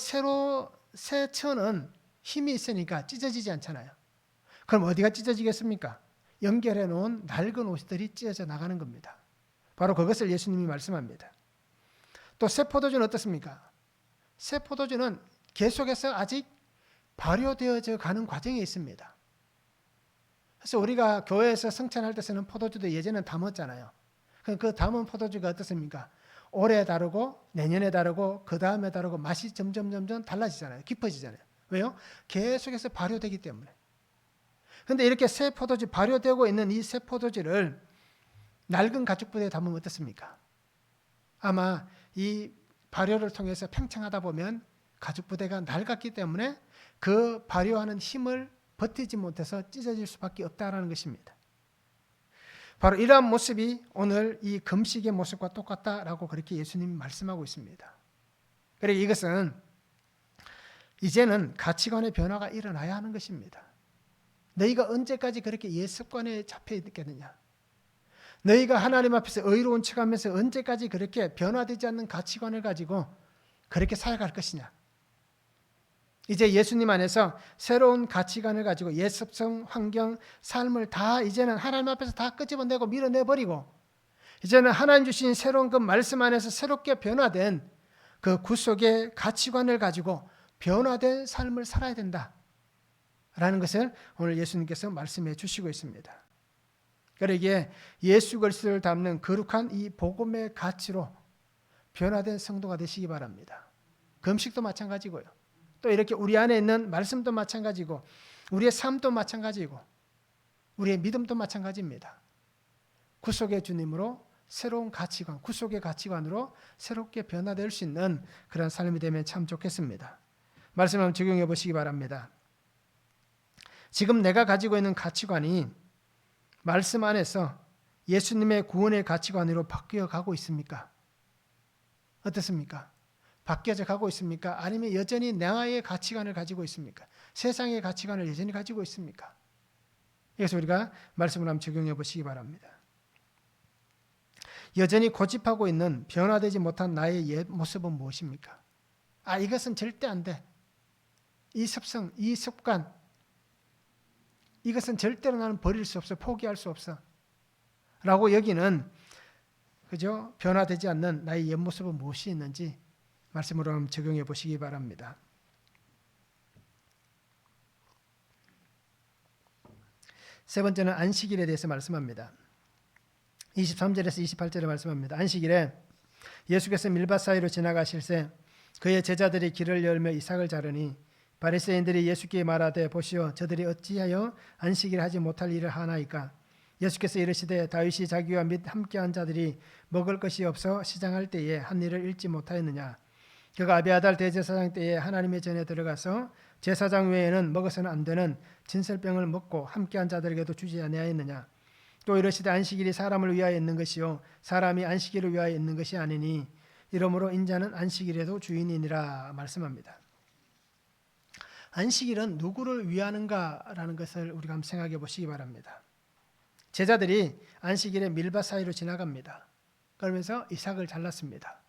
새 천은 힘이 있으니까 찢어지지 않잖아요. 그럼 어디가 찢어지겠습니까? 연결해 놓은 낡은 옷들이 찢어져 나가는 겁니다. 바로 그것을 예수님이 말씀합니다. 또 새 포도주는 어떻습니까? 새 포도주는 계속해서 아직 발효되어져 가는 과정에 있습니다. 그래서 우리가 교회에서 성찬할 때 쓰는 포도주도 예전에는 담았잖아요. 그 담은 포도주가 어떻습니까? 올해 다르고 내년에 다르고 그 다음에 다르고 맛이 점점 달라지잖아요. 깊어지잖아요. 왜요? 계속해서 발효되기 때문에. 그런데 이렇게 새 포도주, 발효되고 있는 이 새 포도주를 낡은 가죽부대에 담으면 어떻습니까? 아마 이 발효를 통해서 팽창하다 보면 가죽부대가 낡았기 때문에 그 발효하는 힘을 버티지 못해서 찢어질 수밖에 없다라는 것입니다. 바로 이러한 모습이 오늘 이 금식의 모습과 똑같다라고 그렇게 예수님이 말씀하고 있습니다. 그리고 이것은 이제는 가치관의 변화가 일어나야 하는 것입니다. 너희가 언제까지 그렇게 옛 습관에 잡혀 있겠느냐? 너희가 하나님 앞에서 의로운 척하면서 언제까지 그렇게 변화되지 않는 가치관을 가지고 그렇게 살아갈 것이냐? 이제 예수님 안에서 새로운 가치관을 가지고 옛 습성, 환경, 삶을 다 이제는 하나님 앞에서 다 끄집어내고 밀어내버리고 이제는 하나님 주신 새로운 그 말씀 안에서 새롭게 변화된 그 구속의 가치관을 가지고 변화된 삶을 살아야 된다라는 것을 오늘 예수님께서 말씀해 주시고 있습니다. 그러기에 예수 그리스도를 담는 거룩한 이 복음의 가치로 변화된 성도가 되시기 바랍니다. 금식도 마찬가지고요. 또 이렇게 우리 안에 있는 말씀도 마찬가지고 우리의 삶도 마찬가지고 우리의 믿음도 마찬가지입니다. 구속의 주님으로 새로운 가치관, 구속의 가치관으로 새롭게 변화될 수 있는 그런 삶이 되면 참 좋겠습니다. 말씀을 한번 적용해 보시기 바랍니다. 지금 내가 가지고 있는 가치관이 말씀 안에서 예수님의 구원의 가치관으로 바뀌어 가고 있습니까? 어떻습니까? 바뀌어져 가고 있습니까? 아니면 여전히 나의 가치관을 가지고 있습니까? 세상의 가치관을 여전히 가지고 있습니까? 그래서 우리가 말씀을 한번 적용해 보시기 바랍니다. 여전히 고집하고 있는 변화되지 못한 나의 옛 모습은 무엇입니까? 이것은 절대 안 돼. 이 습성, 이 습관, 이것은 절대로 나는 버릴 수 없어, 포기할 수 없어 라고 여기는 그죠? 변화되지 않는 나의 옛 모습은 무엇이 있는지 말씀으로 한번 적용해 보시기 바랍니다. 세 번째는 안식일에 대해서 말씀합니다. 23절에서 28절에 말씀합니다. 안식일에 예수께서 밀밭 사이로 지나가실새 그의 제자들이 길을 열며 이삭을 자르니 바리새인들이 예수께 말하되 보시오 저들이 어찌하여 안식일을 하지 못할 일을 하나이까? 예수께서 이르시되 다윗이 자기와 및 함께한 자들이 먹을 것이 없어 시장할 때에 한 일을 잃지 못하였느냐? 그가 아비아달 대제사장 때에 하나님의 전에 들어가서 제사장 외에는 먹어서는 안 되는 진설병을 먹고 함께한 자들에게도 주지 아니하였느냐? 또 이르시되 안식일이 사람을 위하여 있는 것이요 사람이 안식일을 위하여 있는 것이 아니니 이러므로 인자는 안식일에도 주인이니라 말씀합니다. 안식일은 누구를 위하는가라는 것을 우리가 한번 생각해 보시기 바랍니다. 제자들이 안식일에 밀밭 사이로 지나갑니다. 그러면서 이삭을 잘랐습니다.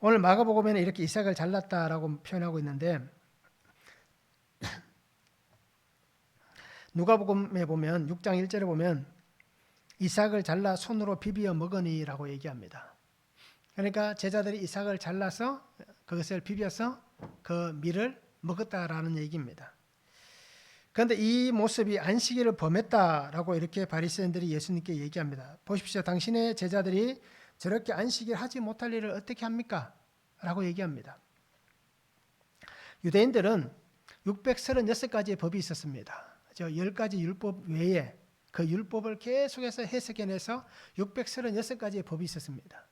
오늘 마가복음에는 이렇게 이삭을 잘랐다라고 표현하고 있는데 누가복음에 보면 6장 1절에 보면 이삭을 잘라 손으로 비비어 먹으니라고 얘기합니다. 그러니까 제자들이 이삭을 잘라서 그것을 비벼서 그 밀을 먹었다라는 얘기입니다. 그런데 이 모습이 안식일을 범했다라고 이렇게 바리새인들이 예수님께 얘기합니다. 보십시오. 당신의 제자들이 저렇게 안식일 하지 못할 일을 어떻게 합니까? 라고 얘기합니다. 유대인들은 636가지의 법이 있었습니다. 10가지 율법 외에 그 율법을 계속해서 해석해내서 636가지의 법이 있었습니다.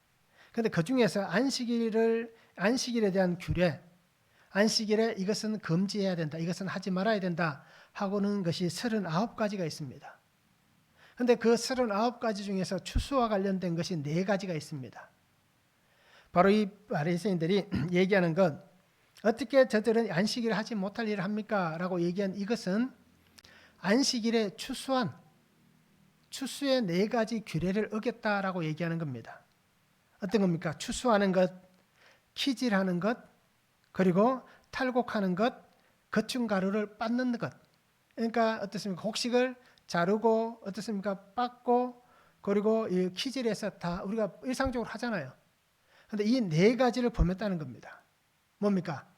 그런데 그 중에서 안식일에 대한 규례, 안식일에 이것은 금지해야 된다, 이것은 하지 말아야 된다 하고는 것이 39가지가 있습니다. 그런데 그 39가지 중에서 추수와 관련된 것이 4가지가 있습니다. 바로 이 바리새인들이 얘기하는 것, 어떻게 저들은 안식일을 하지 못할 일을 합니까? 라고 얘기한 이것은 안식일에 추수의 4가지 규례를 어겼다라고 얘기하는 겁니다. 어떤 겁니까? 추수하는 것, 키질하는 것, 그리고 탈곡하는 것, 거충가루를 빻는 것. 그러니까 어떻습니까? 곡식을 자르고 어떻습니까? 빻고 그리고 이 키질해서 다 우리가 일상적으로 하잖아요. 그런데 이 4가지를 범했다는 겁니다. 뭡니까?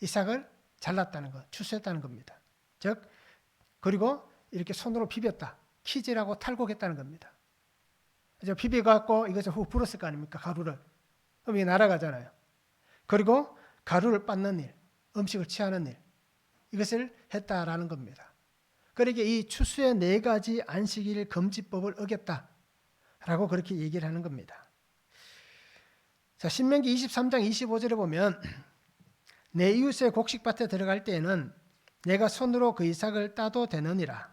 이삭을 잘랐다는 것, 추수했다는 겁니다. 즉 그리고 이렇게 손으로 비볐다, 키질하고 탈곡했다는 겁니다. 비벼갖고 이것을 후 불었을 거 아닙니까? 가루를. 그럼 이게 날아가잖아요. 그리고 가루를 빻는 일, 음식을 취하는 일, 이것을 했다라는 겁니다. 그러니까 이 추수의 4가지 안식일 금지법을 어겼다라고 그렇게 얘기를 하는 겁니다. 자, 신명기 23장 25절에 보면 내 이웃의 곡식밭에 들어갈 때에는 내가 손으로 그 이삭을 따도 되느니라.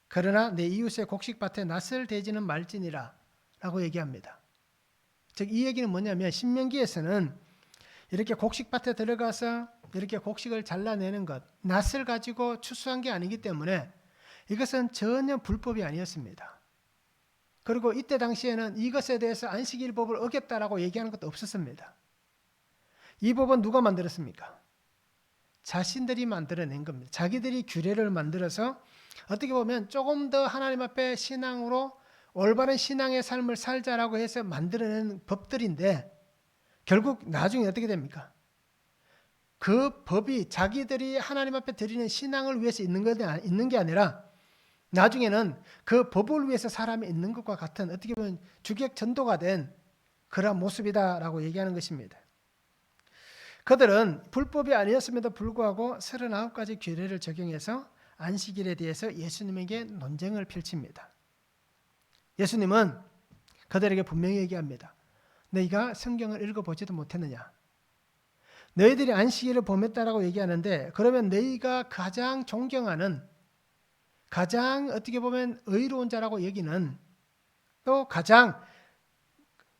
그러나 내 이웃의 곡식밭에 낯을 대지는 말지니라 라고 얘기합니다. 즉 이 얘기는 뭐냐면 신명기에서는 이렇게 곡식밭에 들어가서 이렇게 곡식을 잘라내는 것, 낯을 가지고 추수한 게 아니기 때문에 이것은 전혀 불법이 아니었습니다. 그리고 이때 당시에는 이것에 대해서 안식일법을 어겼다라고 얘기하는 것도 없었습니다. 이 법은 누가 만들었습니까? 자신들이 만들어낸 겁니다. 자기들이 규례를 만들어서 어떻게 보면 조금 더 하나님 앞에 신앙으로 올바른 신앙의 삶을 살자라고 해서 만들어낸 법들인데 결국 나중에 어떻게 됩니까? 그 법이 자기들이 하나님 앞에 드리는 신앙을 위해서 있는 게 아니라 나중에는 그 법을 위해서 사람이 있는 것과 같은 어떻게 보면 주객 전도가 된 그런 모습이다라고 얘기하는 것입니다. 그들은 불법이 아니었음에도 불구하고 39가지 규례를 적용해서 안식일에 대해서 예수님에게 논쟁을 펼칩니다. 예수님은 그들에게 분명히 얘기합니다. 너희가 성경을 읽어보지도 못했느냐? 너희들이 안식일을 범했다라고 얘기하는데 그러면 너희가 가장 존경하는 가장 어떻게 보면 의로운 자라고 여기는 또 가장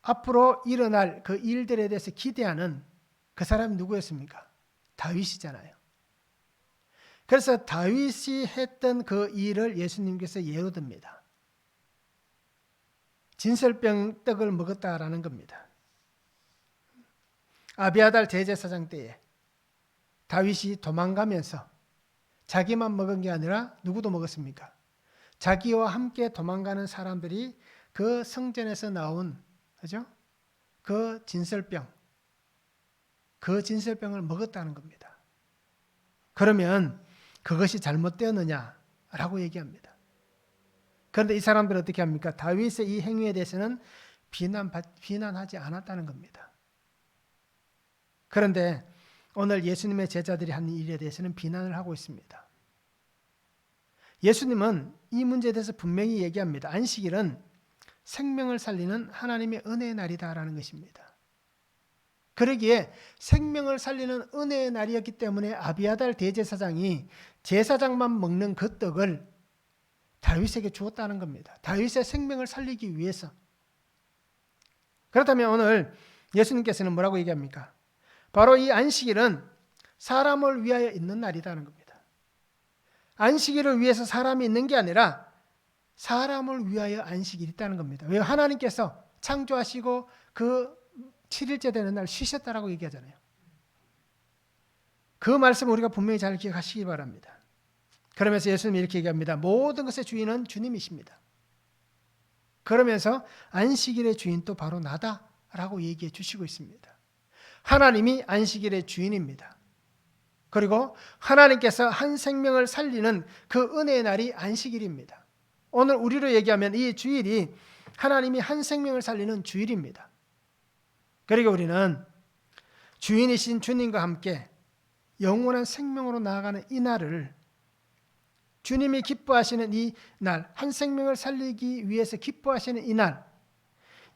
앞으로 일어날 그 일들에 대해서 기대하는 그 사람이 누구였습니까? 다윗이잖아요. 그래서 다윗이 했던 그 일을 예수님께서 예로 듭니다. 진설병 떡을 먹었다라는 겁니다. 아비아달 대제사장 때에 다윗이 도망가면서 자기만 먹은 게 아니라 누구도 먹었습니까? 자기와 함께 도망가는 사람들이 그 성전에서 나온 그죠? 그 진설병을 먹었다는 겁니다. 그러면 그것이 잘못되었느냐라고 얘기합니다. 그런데 이 사람들은 어떻게 합니까? 다윗의 이 행위에 대해서는 비난하지 않았다는 겁니다. 그런데 오늘 예수님의 제자들이 한 일에 대해서는 비난을 하고 있습니다. 예수님은 이 문제에 대해서 분명히 얘기합니다. 안식일은 생명을 살리는 하나님의 은혜의 날이다라는 것입니다. 그러기에 생명을 살리는 은혜의 날이었기 때문에 아비아달 대제사장이 제사장만 먹는 그 떡을 다윗에게 주었다는 겁니다. 다윗의 생명을 살리기 위해서. 그렇다면 오늘 예수님께서는 뭐라고 얘기합니까? 바로 이 안식일은 사람을 위하여 있는 날이라는 겁니다. 안식일을 위해서 사람이 있는 게 아니라 사람을 위하여 안식일이 있다는 겁니다. 왜? 하나님께서 창조하시고 그 7일째 되는 날 쉬셨다라고 얘기하잖아요. 그 말씀 우리가 분명히 잘 기억하시기 바랍니다. 그러면서 예수님이 이렇게 얘기합니다. 모든 것의 주인은 주님이십니다. 그러면서 안식일의 주인도 바로 나다라고 얘기해 주시고 있습니다. 하나님이 안식일의 주인입니다. 그리고 하나님께서 한 생명을 살리는 그 은혜의 날이 안식일입니다. 오늘 우리로 얘기하면 이 주일이 하나님이 한 생명을 살리는 주일입니다. 그리고 우리는 주인이신 주님과 함께 영원한 생명으로 나아가는 이 날을 주님이 기뻐하시는 이 날, 한 생명을 살리기 위해서 기뻐하시는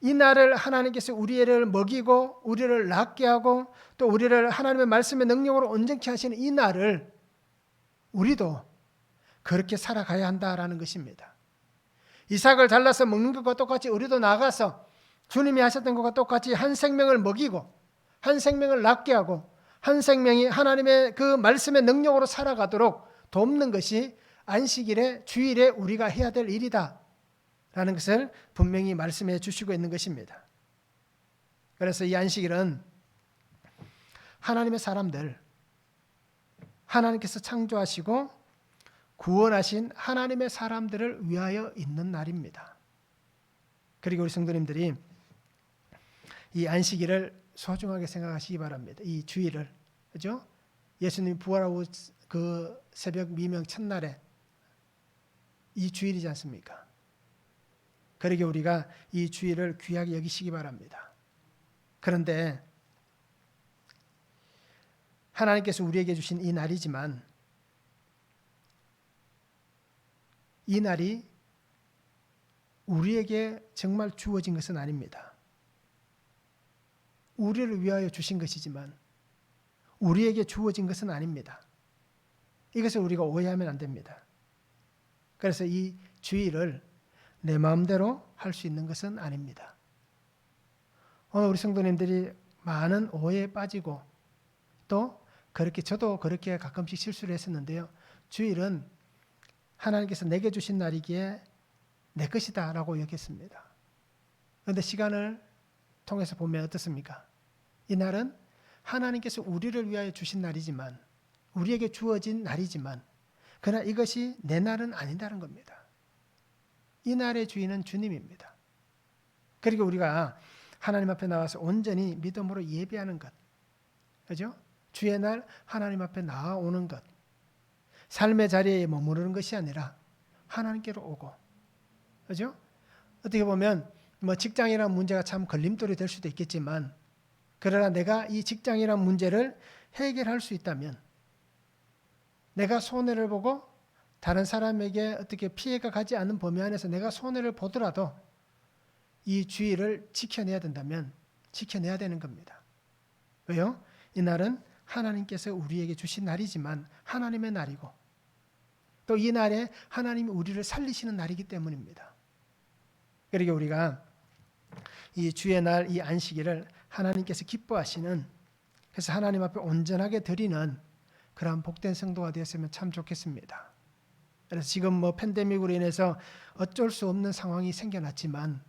이 날을 하나님께서 우리를 먹이고 우리를 낫게 하고 또 우리를 하나님의 말씀의 능력으로 온전케 하시는 이 날을 우리도 그렇게 살아가야 한다라는 것입니다. 이삭을 잘라서 먹는 것과 똑같이 우리도 나가서 주님이 하셨던 것과 똑같이 한 생명을 먹이고 한 생명을 낫게 하고 한 생명이 하나님의 그 말씀의 능력으로 살아가도록 돕는 것이 안식일에 주일에 우리가 해야 될 일이다 라는 것을 분명히 말씀해 주시고 있는 것입니다. 그래서 이 안식일은 하나님의 사람들, 하나님께서 창조하시고 구원하신 하나님의 사람들을 위하여 있는 날입니다. 그리고 우리 성도님들이 이 안식일을 소중하게 생각하시기 바랍니다. 이 주일을, 그죠? 예수님이 부활하고 그 새벽 미명 첫날에 이 주일이지 않습니까? 그러게 우리가 이 주일을 귀하게 여기시기 바랍니다. 그런데 하나님께서 우리에게 주신 이 날이지만 이 날이 우리에게 정말 주어진 것은 아닙니다. 우리를 위하여 주신 것이지만 우리에게 주어진 것은 아닙니다. 이것을 우리가 오해하면 안 됩니다. 그래서 이 주일을 내 마음대로 할 수 있는 것은 아닙니다. 오늘 우리 성도님들이 많은 오해에 빠지고 또 그렇게 저도 그렇게 가끔씩 실수를 했었는데요. 주일은 하나님께서 내게 주신 날이기에 내 것이다 라고 여겼습니다. 그런데 시간을 통해서 보면 어떻습니까? 이 날은 하나님께서 우리를 위하여 주신 날이지만 우리에게 주어진 날이지만 그러나 이것이 내 날은 아니다는 겁니다. 이 날의 주인은 주님입니다. 그리고 우리가 하나님 앞에 나와서 온전히 믿음으로 예배하는 것, 그죠? 주의 날 하나님 앞에 나아오는 것, 삶의 자리에 머무르는 것이 아니라 하나님께로 오고, 그죠? 어떻게 보면 뭐 직장이라는 문제가 참 걸림돌이 될 수도 있겠지만, 그러나 내가 이 직장이라는 문제를 해결할 수 있다면, 내가 손해를 보고 다른 사람에게 어떻게 피해가 가지 않는 범위 안에서 내가 손해를 보더라도 이 주의를 지켜내야 된다면 지켜내야 되는 겁니다. 왜요? 이 날은 하나님께서 우리에게 주신 날이지만 하나님의 날이고 또 이 날에 하나님이 우리를 살리시는 날이기 때문입니다. 그러니까 우리가 이 주의 날, 이 안식일을 하나님께서 기뻐하시는, 그래서 하나님 앞에 온전하게 드리는 그러한 복된 성도가 되었으면 참 좋겠습니다. 그래서 지금 뭐 팬데믹으로 인해서 어쩔 수 없는 상황이 생겨났지만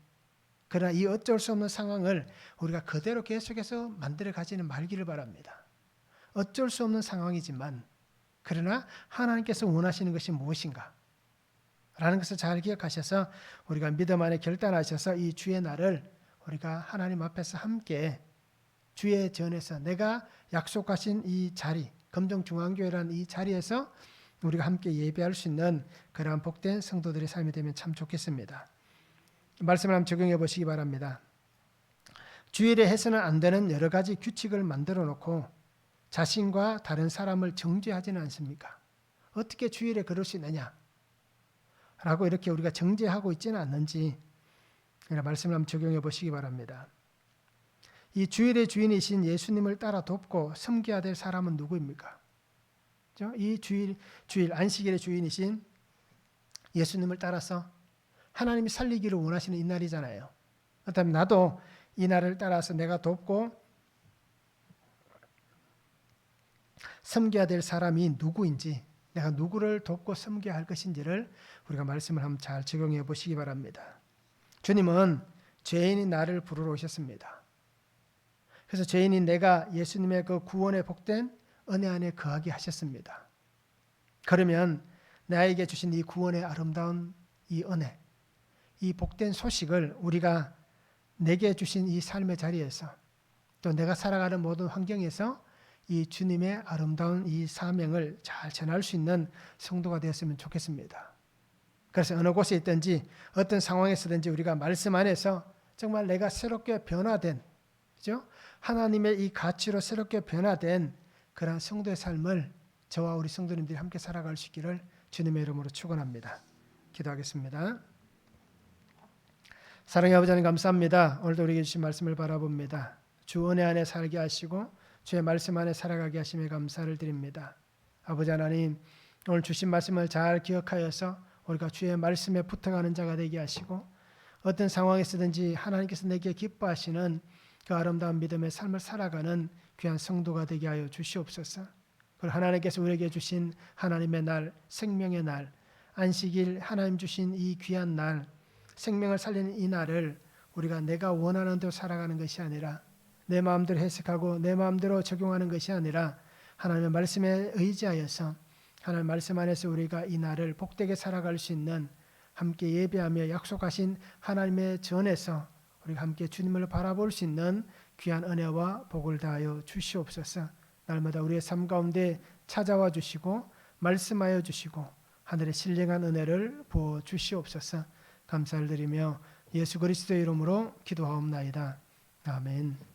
그러나 이 어쩔 수 없는 상황을 우리가 그대로 계속해서 만들어 가지는 말기를 바랍니다. 어쩔 수 없는 상황이지만 그러나 하나님께서 원하시는 것이 무엇인가 라는 것을 잘 기억하셔서 우리가 믿음 안에 결단하셔서 이 주의 날을 우리가 하나님 앞에서 함께 주의 전에서 내가 약속하신 이 자리, 금정중앙교회라는 이 자리에서 우리가 함께 예배할 수 있는 그러한 복된 성도들의 삶이 되면 참 좋겠습니다. 말씀을 한번 적용해 보시기 바랍니다. 주일에 해서는 안 되는 여러 가지 규칙을 만들어 놓고 자신과 다른 사람을 정죄하지는 않습니까? 어떻게 주일에 그럴 수 있느냐? 라고 이렇게 우리가 정죄하고 있지는 않는지 말씀을 한번 적용해 보시기 바랍니다. 이 주일의 주인이신 예수님을 따라 돕고 섬겨야 될 사람은 누구입니까? 이 주일 안식일의 주인이신 예수님을 따라서 하나님이 살리기를 원하시는 이 날이잖아요. 그렇다면 나도 이 날을 따라서 내가 돕고 섬겨야 될 사람이 누구인지, 내가 누구를 돕고 섬겨야 할 것인지를 우리가 말씀을 한번 잘 적용해 보시기 바랍니다. 주님은 죄인인 나를 부르러 오셨습니다. 그래서 죄인인 내가 예수님의 그 구원의 복된 은혜 안에 거하게 하셨습니다. 그러면 나에게 주신 이 구원의 아름다운 이 은혜, 이 복된 소식을 우리가 내게 주신 이 삶의 자리에서 또 내가 살아가는 모든 환경에서 이 주님의 아름다운 이 사명을 잘 전할 수 있는 성도가 되었으면 좋겠습니다. 그래서 어느 곳에 있든지 어떤 상황에서든지 우리가 말씀 안에서 정말 내가 새롭게 변화된, 그죠? 하나님의 이 가치로 새롭게 변화된 그런 성도의 삶을 저와 우리 성도님들이 함께 살아갈 수 있기를 주님의 이름으로 축원합니다. 기도하겠습니다. 사랑의 아버지 하나님 감사합니다. 오늘도 우리에게 주신 말씀을 바라봅니다. 주 은혜 안에 살게 하시고 주의 말씀 안에 살아가게 하심에 감사를 드립니다. 아버지 하나님, 오늘 주신 말씀을 잘 기억하여서 우리가 주의 말씀에 붙어가는 자가 되게 하시고 어떤 상황에서든지 하나님께서 내게 기뻐하시는 그 아름다운 믿음의 삶을 살아가는 귀한 성도가 되게 하여 주시옵소서. 그리고 하나님께서 우리에게 주신 하나님의 날, 생명의 날, 안식일 하나님 주신 이 귀한 날, 생명을 살리는 이 날을 우리가 내가 원하는 대로 살아가는 것이 아니라 내 마음대로 해석하고 내 마음대로 적용하는 것이 아니라 하나님의 말씀에 의지하여서 하나님 말씀 안에서 우리가 이 날을 복되게 살아갈 수 있는, 함께 예배하며 약속하신 하나님의 전에서 우리가 함께 주님을 바라볼 수 있는 귀한 은혜와 복을 다하여 주시옵소서. 날마다 우리의 삶 가운데 찾아와 주시고 말씀하여 주시고 하늘의 신령한 은혜를 부어 주시옵소서. 감사를 드리며 예수 그리스도의 이름으로 기도하옵나이다. 아멘.